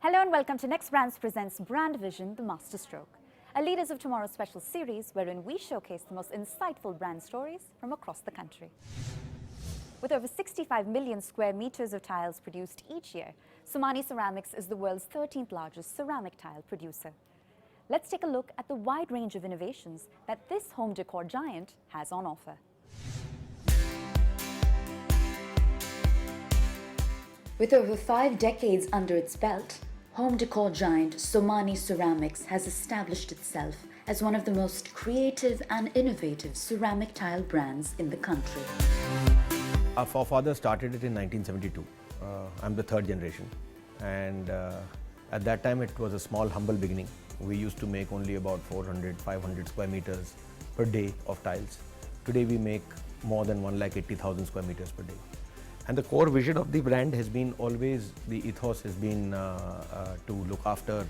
Hello and welcome to Next Brands presents Brand Vision, the Masterstroke, a Leaders of Tomorrow special series wherein we showcase the most insightful brand stories from across the country. With over 65 million square meters of tiles produced each year, Somani Ceramics is the world's 13th largest ceramic tile producer. Let's take a look at the wide range of innovations that this home decor giant has on offer. With over 5 decades under its belt, home decor giant Somani Ceramics has established itself as one of the most creative and innovative ceramic tile brands in the country. Our forefathers started it in 1972. I'm the third generation, and at that time it was a small, humble beginning. We used to make only about 400, 500 square meters per day of tiles. Today we make more than 180,000 square meters per day. And the core vision of the brand has been always, the ethos has been to look after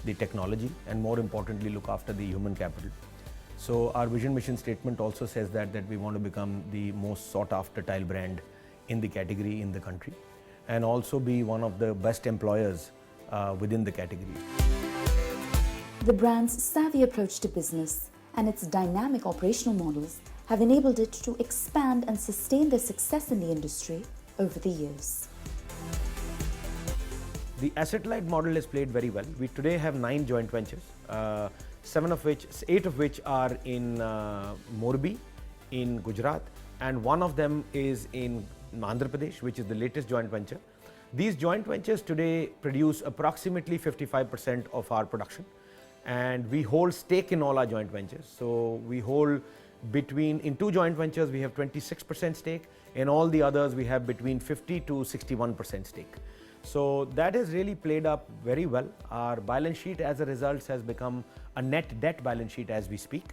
the technology and more importantly look after the human capital. So our vision mission statement also says that we want to become the most sought after tile brand in the category in the country and also be one of the best employers within the category. The brand's savvy approach to business and its dynamic operational models have enabled it to expand and sustain their success in the industry over the years. The asset-light model has played very well. We today have 9 joint ventures, 8 of which are in Morbi, in Gujarat, and one of them is in Andhra Pradesh, which is the latest joint venture. These joint ventures today produce approximately 55% of our production, and we hold stake in all our joint ventures. So we hold in 2 joint ventures we have 26% stake, in all the others we have between 50 to 61% stake. So that has really played up very well. Our balance sheet as a result has become a net debt balance sheet as we speak.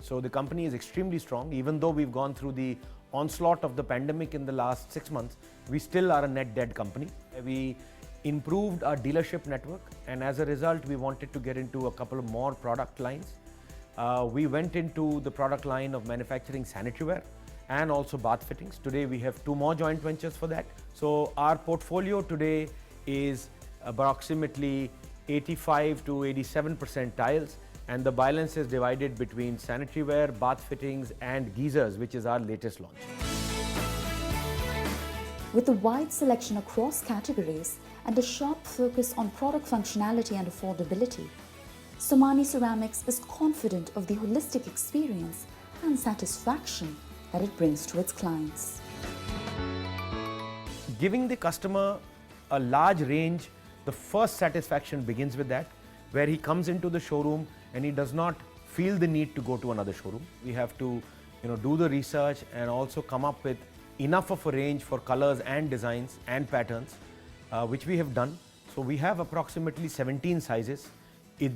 So the company is extremely strong. Even though we've gone through the onslaught of the pandemic in the last 6 months, we still are a net debt company. We improved our dealership network, and as a result we wanted to get into a couple of more product lines. We went into the product line of manufacturing sanitary ware and also bath fittings. Today we have 2 more joint ventures for that. So our portfolio today is approximately 85 to 87% tiles, and the balance is divided between sanitary ware, bath fittings and geysers, which is our latest launch. With a wide selection across categories and a sharp focus on product functionality and affordability, Somani Ceramics is confident of the holistic experience and satisfaction that it brings to its clients. Giving the customer a large range, the first satisfaction begins with that, where he comes into the showroom and he does not feel the need to go to another showroom. We have to do the research and also come up with enough of a range for colors and designs and patterns, which we have done. So we have approximately 17 sizes.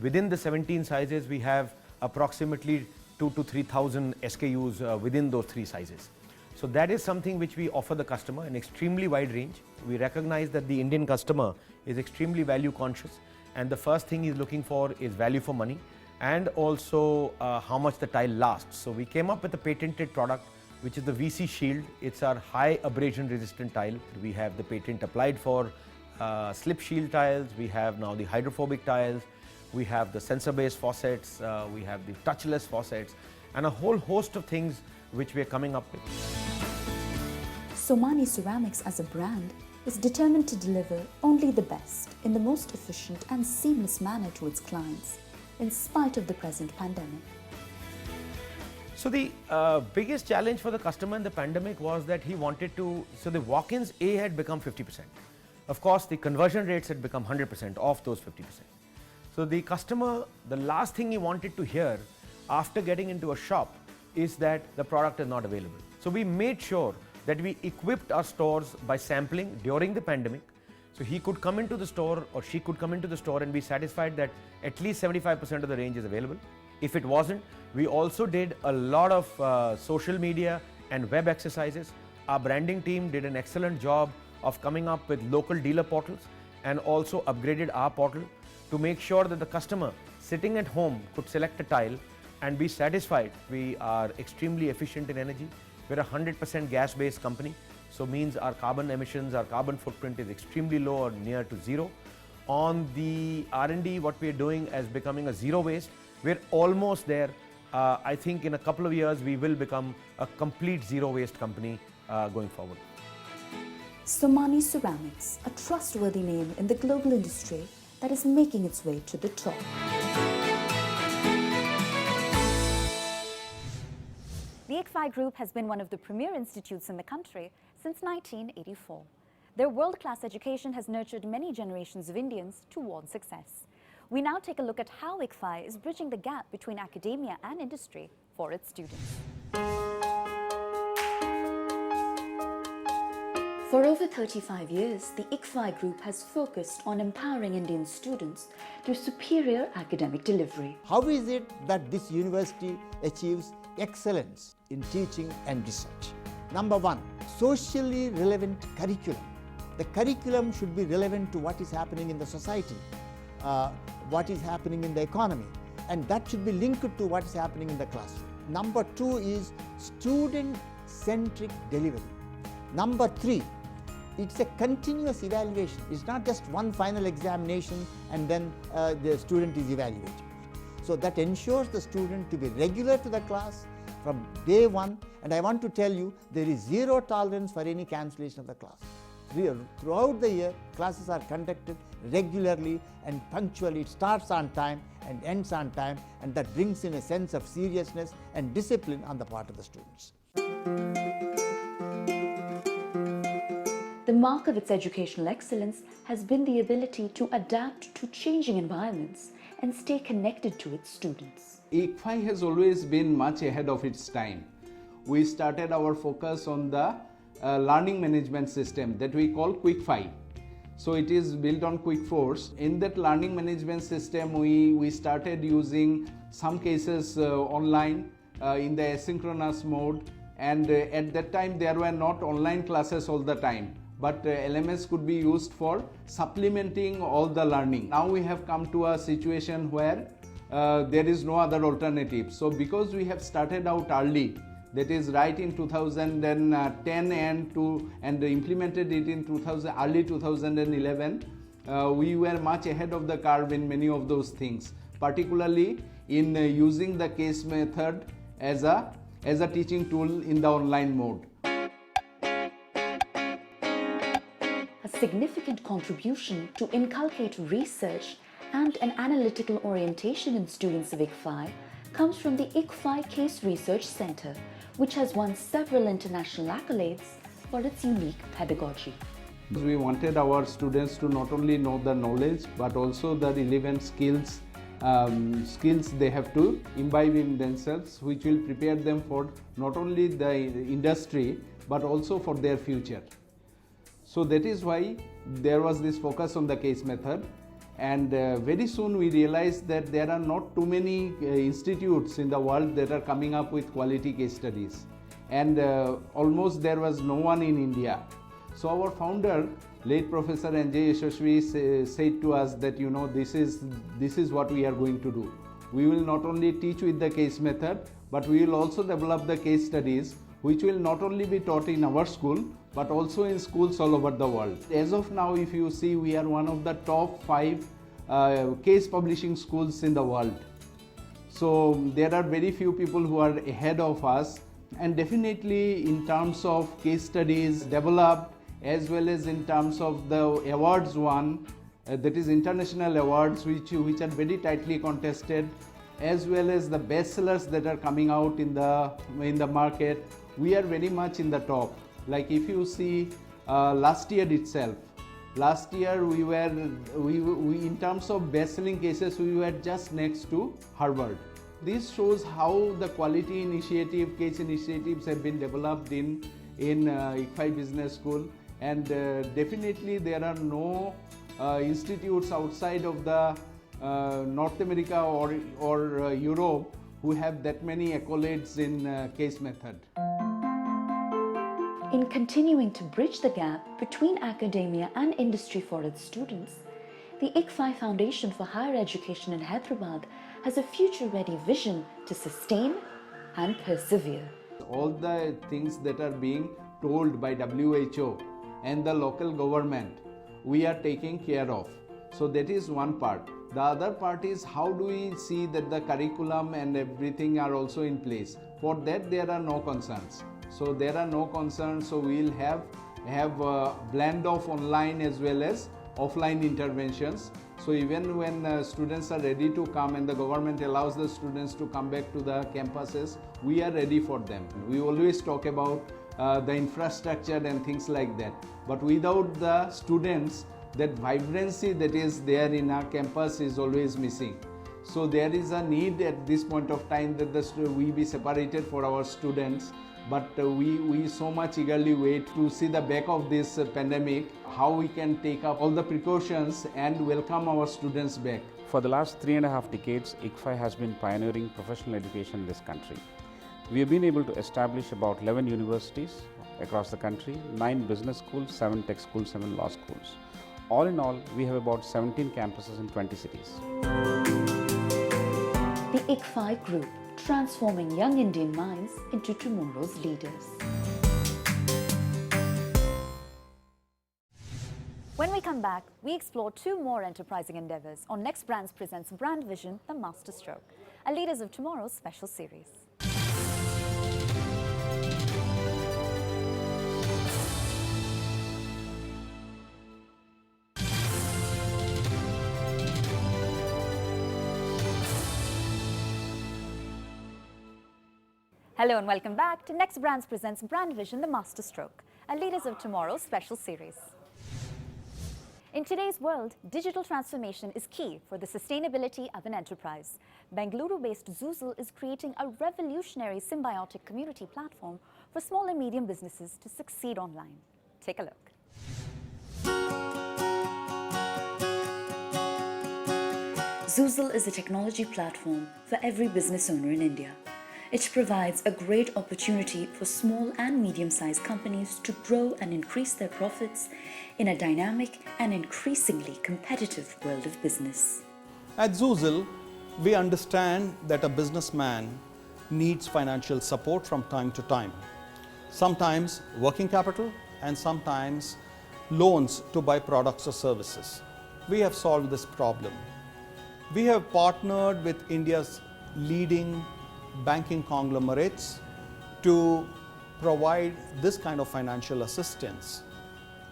Within the 17 sizes, we have approximately 2,000 to 3,000 SKUs within those 3 sizes. So that is something which we offer the customer, an extremely wide range. We recognize that the Indian customer is extremely value conscious, and the first thing he's looking for is value for money and also how much the tile lasts. So we came up with a patented product which is the VC Shield. It's our high abrasion resistant tile. We have the patent applied for slip shield tiles. We have now the hydrophobic tiles. We have the sensor-based faucets, we have the touchless faucets, and a whole host of things which we are coming up with. Somani Ceramics as a brand is determined to deliver only the best in the most efficient and seamless manner to its clients, in spite of the present pandemic. So the biggest challenge for the customer in the pandemic was that he wanted to, so the walk-ins had become 50%. Of course, the conversion rates had become 100% of those 50%. So the customer, the last thing he wanted to hear after getting into a shop is that the product is not available. So we made sure that we equipped our stores by sampling during the pandemic. So he could come into the store or she could come into the store and be satisfied that at least 75% of the range is available. If it wasn't, we also did a lot of social media and web exercises. Our branding team did an excellent job of coming up with local dealer portals and also upgraded our portal to make sure that the customer sitting at home could select a tile and be satisfied. We are extremely efficient in energy. We're a 100% gas-based company, so means our carbon emissions, our carbon footprint is extremely low or near to zero. On the R&D, what we are doing is becoming a zero waste. We're almost there. I think in a couple of years, we will become a complete zero waste company going forward. Somani Ceramics, a trustworthy name in the global industry that is making its way to the top. The ICFI Group has been one of the premier institutes in the country since 1984. Their world-class education has nurtured many generations of Indians towards success. We now take a look at how ICFI is bridging the gap between academia and industry for its students. For over 35 years, the ICFI Group has focused on empowering Indian students through superior academic delivery. How is it that this university achieves excellence in teaching and research? Number one, socially relevant curriculum. The curriculum should be relevant to what is happening in the society, what is happening in the economy, and that should be linked to what is happening in the classroom. Number two is student-centric delivery. Number three, it's a continuous evaluation. It's not just one final examination and then the student is evaluated. So that ensures the student to be regular to the class from day one, and I want to tell you there is zero tolerance for any cancellation of the class. Throughout the year, classes are conducted regularly and punctually. It starts on time and ends on time, and that brings in a sense of seriousness and discipline on the part of the students. The mark of its educational excellence has been the ability to adapt to changing environments and stay connected to its students. ICFI has always been much ahead of its time. We started our focus on the learning management system that we call QuickFi. So it is built on QuickForce. In that learning management system, we started using some cases online in the asynchronous mode, and at that time there were not online classes all the time, but LMS could be used for supplementing all the learning. Now we have come to a situation where there is no other alternative. So because we have started out early, that is right in 2010 and implemented it in early 2011, we were much ahead of the curve in many of those things, particularly in using the case method as a teaching tool in the online mode. A significant contribution to inculcate research and an analytical orientation in students of ICFI comes from the ICFI Case Research Center, which has won several international accolades for its unique pedagogy. We wanted our students to not only know the knowledge but also the relevant skills they have to imbibe in themselves, which will prepare them for not only the industry but also for their future. So that is why there was this focus on the case method, and very soon we realized that there are not too many institutes in the world that are coming up with quality case studies, and almost there was no one in India. So our founder, late Professor N.J. Yashasvi, said to us that, you know, this is what we are going to do. We will not only teach with the case method, but we will also develop the case studies, which will not only be taught in our school but also in schools all over the world. As of now, if you see, we are one of the top 5 case publishing schools in the world. So there are very few people who are ahead of us, and definitely in terms of case studies developed as well as in terms of the awards won, that is international awards which are very tightly contested, as well as the bestsellers that are coming out in the market, we are very much in the top. Like if you see last year itself, last year we in terms of best-selling cases, we were just next to Harvard. This shows how the quality initiative, case initiatives have been developed in ICFI Business School, and definitely there are no institutes outside of the North America or Europe who have that many accolades in case method. In continuing to bridge the gap between academia and industry for its students, the ICFI Foundation for Higher Education in Hyderabad has a future-ready vision to sustain and persevere. All the things that are being told by WHO and the local government, we are taking care of. So that is one part. The other part is how do we see that the curriculum and everything are also in place. For that there are no concerns. So there are no concerns, so we will have a blend of online as well as offline interventions. So even when students are ready to come and the government allows the students to come back to the campuses, we are ready for them. We always talk about the infrastructure and things like that, but without the students, that vibrancy that is there in our campus is always missing. So there is a need at this point of time that we be separated for our students, but we so much eagerly wait to see the back of this pandemic, how we can take up all the precautions and welcome our students back. For the last 3.5 decades, ICFI has been pioneering professional education in this country. We have been able to establish about 11 universities across the country, 9 business schools, 7 tech schools, 7 law schools. All in all, we have about 17 campuses in 20 cities. The ICFI Group, transforming young Indian minds into tomorrow's leaders. When we come back, we explore 2 more enterprising endeavors on Next Brands Presents Brand Vision, the Masterstroke, a Leaders of Tomorrow special series. Hello and welcome back to Next Brands Presents Brand Vision, the Masterstroke, a Leaders of Tomorrow special series. In today's world, digital transformation is key for the sustainability of an enterprise. Bengaluru-based Zoozle is creating a revolutionary symbiotic community platform for small and medium businesses to succeed online. Take a look. Zoozle is a technology platform for every business owner in India. It provides a great opportunity for small and medium-sized companies to grow and increase their profits in a dynamic and increasingly competitive world of business. At Zoozle, we understand that a businessman needs financial support from time to time. Sometimes working capital and sometimes loans to buy products or services. We have solved this problem. We have partnered with India's leading banking conglomerates to provide this kind of financial assistance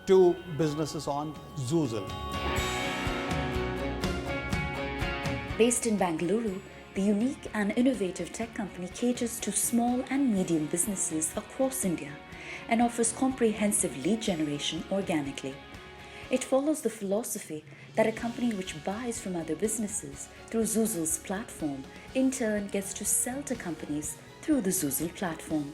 to businesses on Zoozle. Based in Bengaluru, the unique and innovative tech company caters to small and medium businesses across India and offers comprehensive lead generation organically. It follows the philosophy that a company which buys from other businesses through Zoozle's platform in turn gets to sell to companies through the Zoozle platform.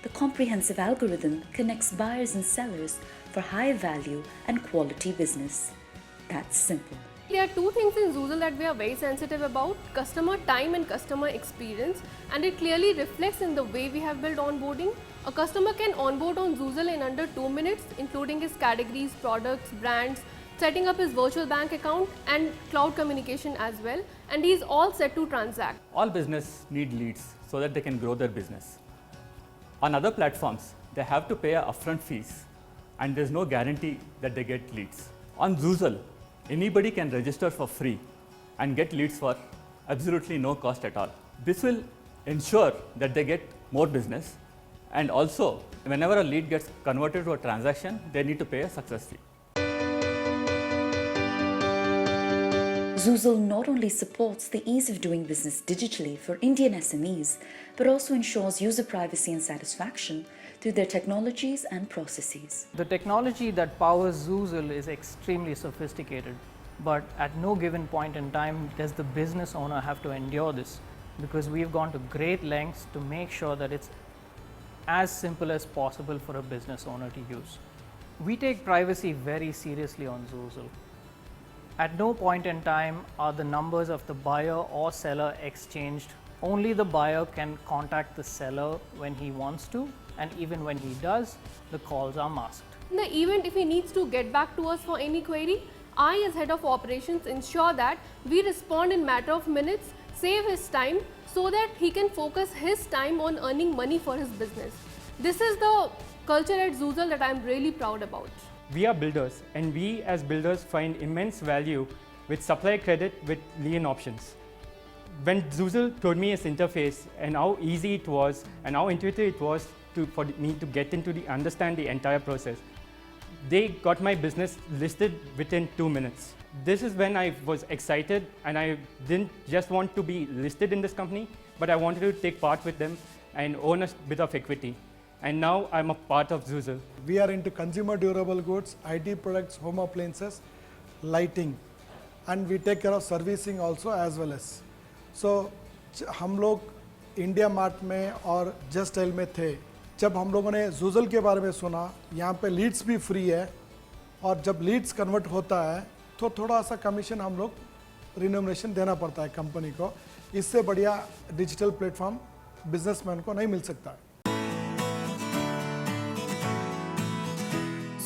The comprehensive algorithm connects buyers and sellers for high value and quality business. That's simple. There are 2 things in Zoozle that we are very sensitive about: customer time and customer experience, and it clearly reflects in the way we have built onboarding. A customer can onboard on Zoozle in under 2 minutes, including his categories, products, brands, setting up his virtual bank account and cloud communication as well, and he is all set to transact. All business need leads so that they can grow their business. On other platforms, they have to pay upfront fees and there's no guarantee that they get leads. On Zoozle, anybody can register for free and get leads for absolutely no cost at all. This will ensure that they get more business, and also whenever a lead gets converted to a transaction, they need to pay a success fee. Zoozle not only supports the ease of doing business digitally for Indian SMEs, but also ensures user privacy and satisfaction through their technologies and processes. The technology that powers Zoozle is extremely sophisticated, but at no given point in time does the business owner have to endure this, because we've gone to great lengths to make sure that it's as simple as possible for a business owner to use. We take privacy very seriously on Zoozle. At no point in time are the numbers of the buyer or seller exchanged. Only the buyer can contact the seller when he wants to, and even when he does, the calls are masked. In the event if he needs to get back to us for any query, I as head of operations ensure that we respond in matter of minutes, save his time so that he can focus his time on earning money for his business. This is the culture at Zoozle that I am really proud about. We are builders, and we as builders find immense value with supply credit with lien options. When Zoozle told me its interface and how easy it was and how intuitive it was for me to get into understand the entire process, they got my business listed within 2 minutes. This is when I was excited, and I didn't just want to be listed in this company, but I wanted to take part with them and own a bit of equity. And now I'm a part of Zoozle. We are into consumer durable goods, IT products, home appliances, lighting, and we take care of servicing also as well as. So हम लोग India mart में और just tell में थे. जब हम लोगों ने Zoozle के बारे में सुना, यहाँ पे लीड्स भी फ्री है, और जब लीड्स कन्वर्ट होता है तो थोड़ा सा कमीशन हम लोग रिन्यूमरेशन देना पड़ता है कंपनी को. इससे बढ़िया डिजिटल प्लेटफॉर्म बिजनेसमैन को नहीं मिल सकता है.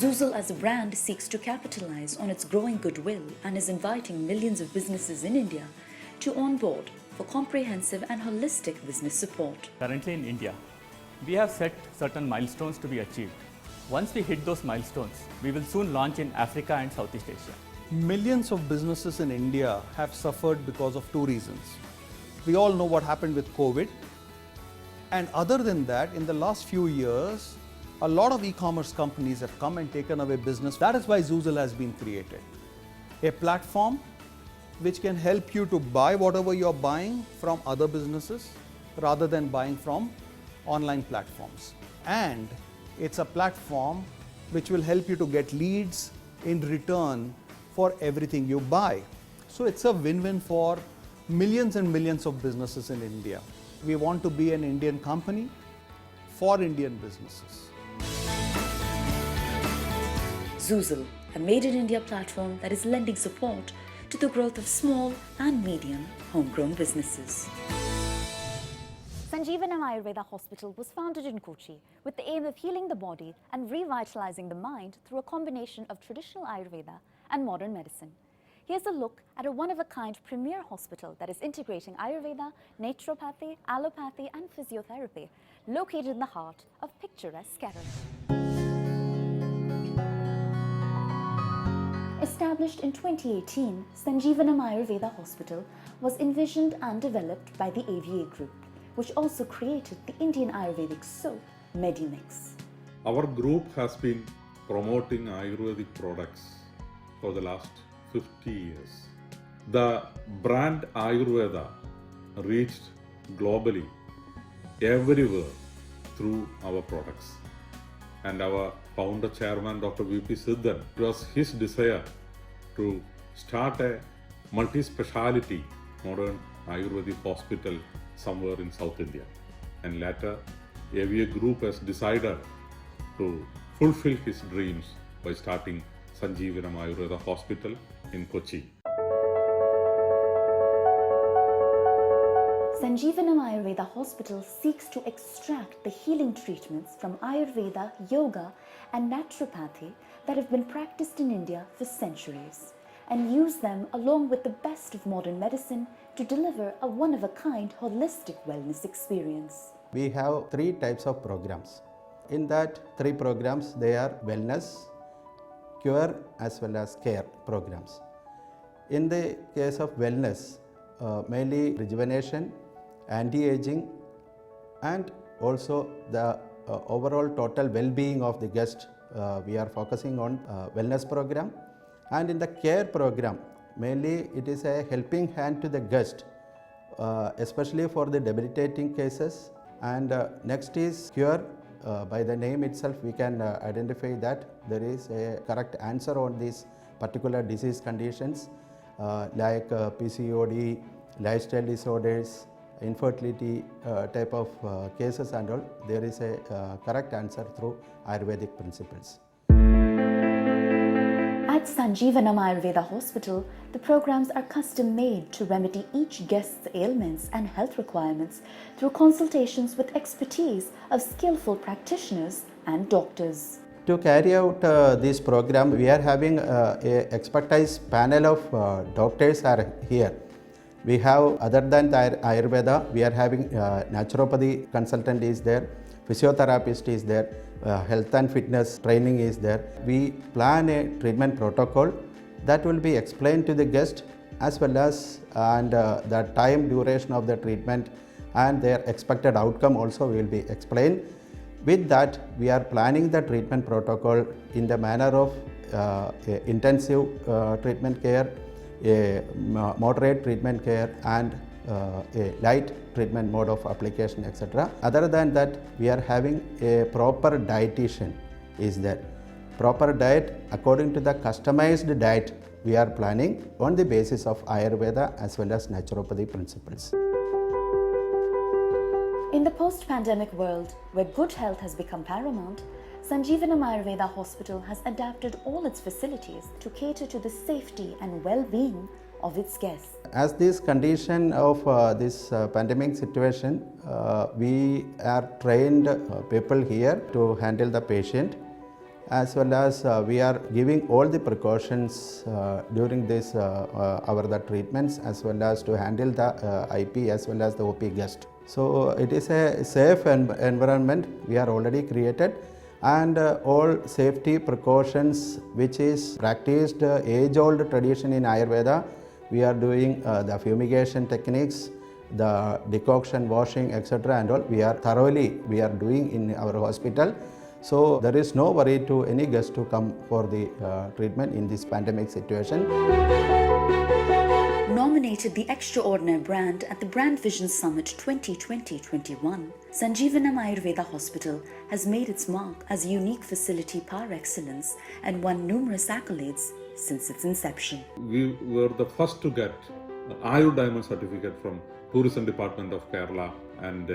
Zoozle as a brand seeks to capitalize on its growing goodwill and is inviting millions of businesses in India to onboard for comprehensive and holistic business support. Currently in India, we have set certain milestones to be achieved. Once we hit those milestones, we will soon launch in Africa and Southeast Asia. Millions of businesses in India have suffered because of two reasons. We all know what happened with COVID. And other than that, in the last few years, a lot of e-commerce companies have come and taken away business. That is why Zoozle has been created. A platform which can help you to buy whatever you're buying from other businesses rather than buying from online platforms. And it's a platform which will help you to get leads in return for everything you buy. So it's a win-win for millions and millions of businesses in India. We want to be an Indian company for Indian businesses. Zoozle, a made in India platform that is lending support to the growth of small and medium homegrown businesses. Sanjeevanam Ayurveda Hospital was founded in Kochi with the aim of healing the body and revitalizing the mind through a combination of traditional Ayurveda and modern medicine. Here's a look at a one-of-a-kind premier hospital that is integrating Ayurveda, naturopathy, allopathy and physiotherapy, located in the heart of picturesque Kerala. Established in 2018, Sanjeevanam Ayurveda Hospital was envisioned and developed by the AVA Group, which also created the Indian Ayurvedic soap, Medimix. Our group has been promoting Ayurvedic products for the last 50 years. The brand Ayurveda reached globally, everywhere through our products. And our founder chairman Dr. V.P. Siddhan, it was his desire to start a multi-speciality modern Ayurvedic hospital somewhere in South India. And later, AVA Group has decided to fulfill his dreams by starting Sanjeevanam Ayurveda Hospital in Kochi. Sanjeevanam Ayurveda Hospital seeks to extract the healing treatments from Ayurveda, yoga and naturopathy that have been practiced in India for centuries and use them along with the best of modern medicine to deliver a one-of-a-kind holistic wellness experience. We have 3 types of programs. In that 3 programs, they are wellness, cure as well as care programs. In the case of wellness, mainly rejuvenation, anti-aging and also the overall total well-being of the guest, we are focusing on wellness program. And in the care program, mainly it is a helping hand to the guest, especially for the debilitating cases. And next is cure. By the name itself, we can identify that there is a correct answer on these particular disease conditions like PCOD, lifestyle disorders, infertility type of cases and all. There is a correct answer through Ayurvedic principles. At Sanjeevanam Ayurveda Hospital, the programs are custom made to remedy each guest's ailments and health requirements through consultations with expertise of skillful practitioners and doctors. To carry out this program, we are having a expertise panel of doctors are here. We have, other than the Ayurveda, we are having naturopathy consultant is there, physiotherapist is there, health and fitness training is there. We plan a treatment protocol that will be explained to the guest as well as the time duration of the treatment and their expected outcome also will be explained. With that, we are planning the treatment protocol in the manner of intensive treatment care, a moderate treatment care and a light treatment mode of application, etc. Other than that, we are having a proper dietitian is there. Proper diet according to the customized diet we are planning on the basis of Ayurveda as well as naturopathy principles. In the post-pandemic world, where good health has become paramount, Sanjeevanam Ayurveda Hospital has adapted all its facilities to cater to the safety and well-being of its guests. As this condition of this pandemic situation, we are trained people here to handle the patient, as well as we are giving all the precautions during this the treatments, as well as to handle the IP as well as the OP guest. So it is a safe environment we are already created, and all safety precautions which is practiced age-old tradition in Ayurveda. We are doing the fumigation techniques, the decoction, washing, etc. and all. We are doing in our hospital. So there is no worry to any guest to come for the treatment in this pandemic situation. Nominated the Extraordinary Brand at the Brand Vision Summit 2020-21, Sanjeevanam Ayurveda Hospital has made its mark as a unique facility par excellence and won numerous accolades since its inception. We were the first to get Ayur Diamond certificate from Tourism Department of Kerala, and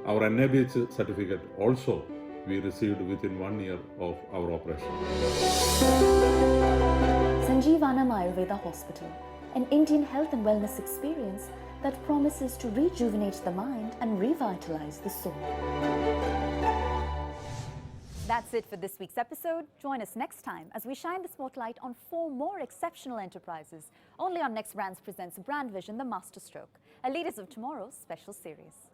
our NABH certificate also we received within 1 year of our operation. Sanjeevanam Ayurveda Hospital, an Indian health and wellness experience that promises to rejuvenate the mind and revitalize the soul. That's it for this week's episode. Join us next time as we shine the spotlight on 4 more exceptional enterprises, only on Next Brands Presents Brand Vision, the Masterstroke, a Leaders of Tomorrow's special series.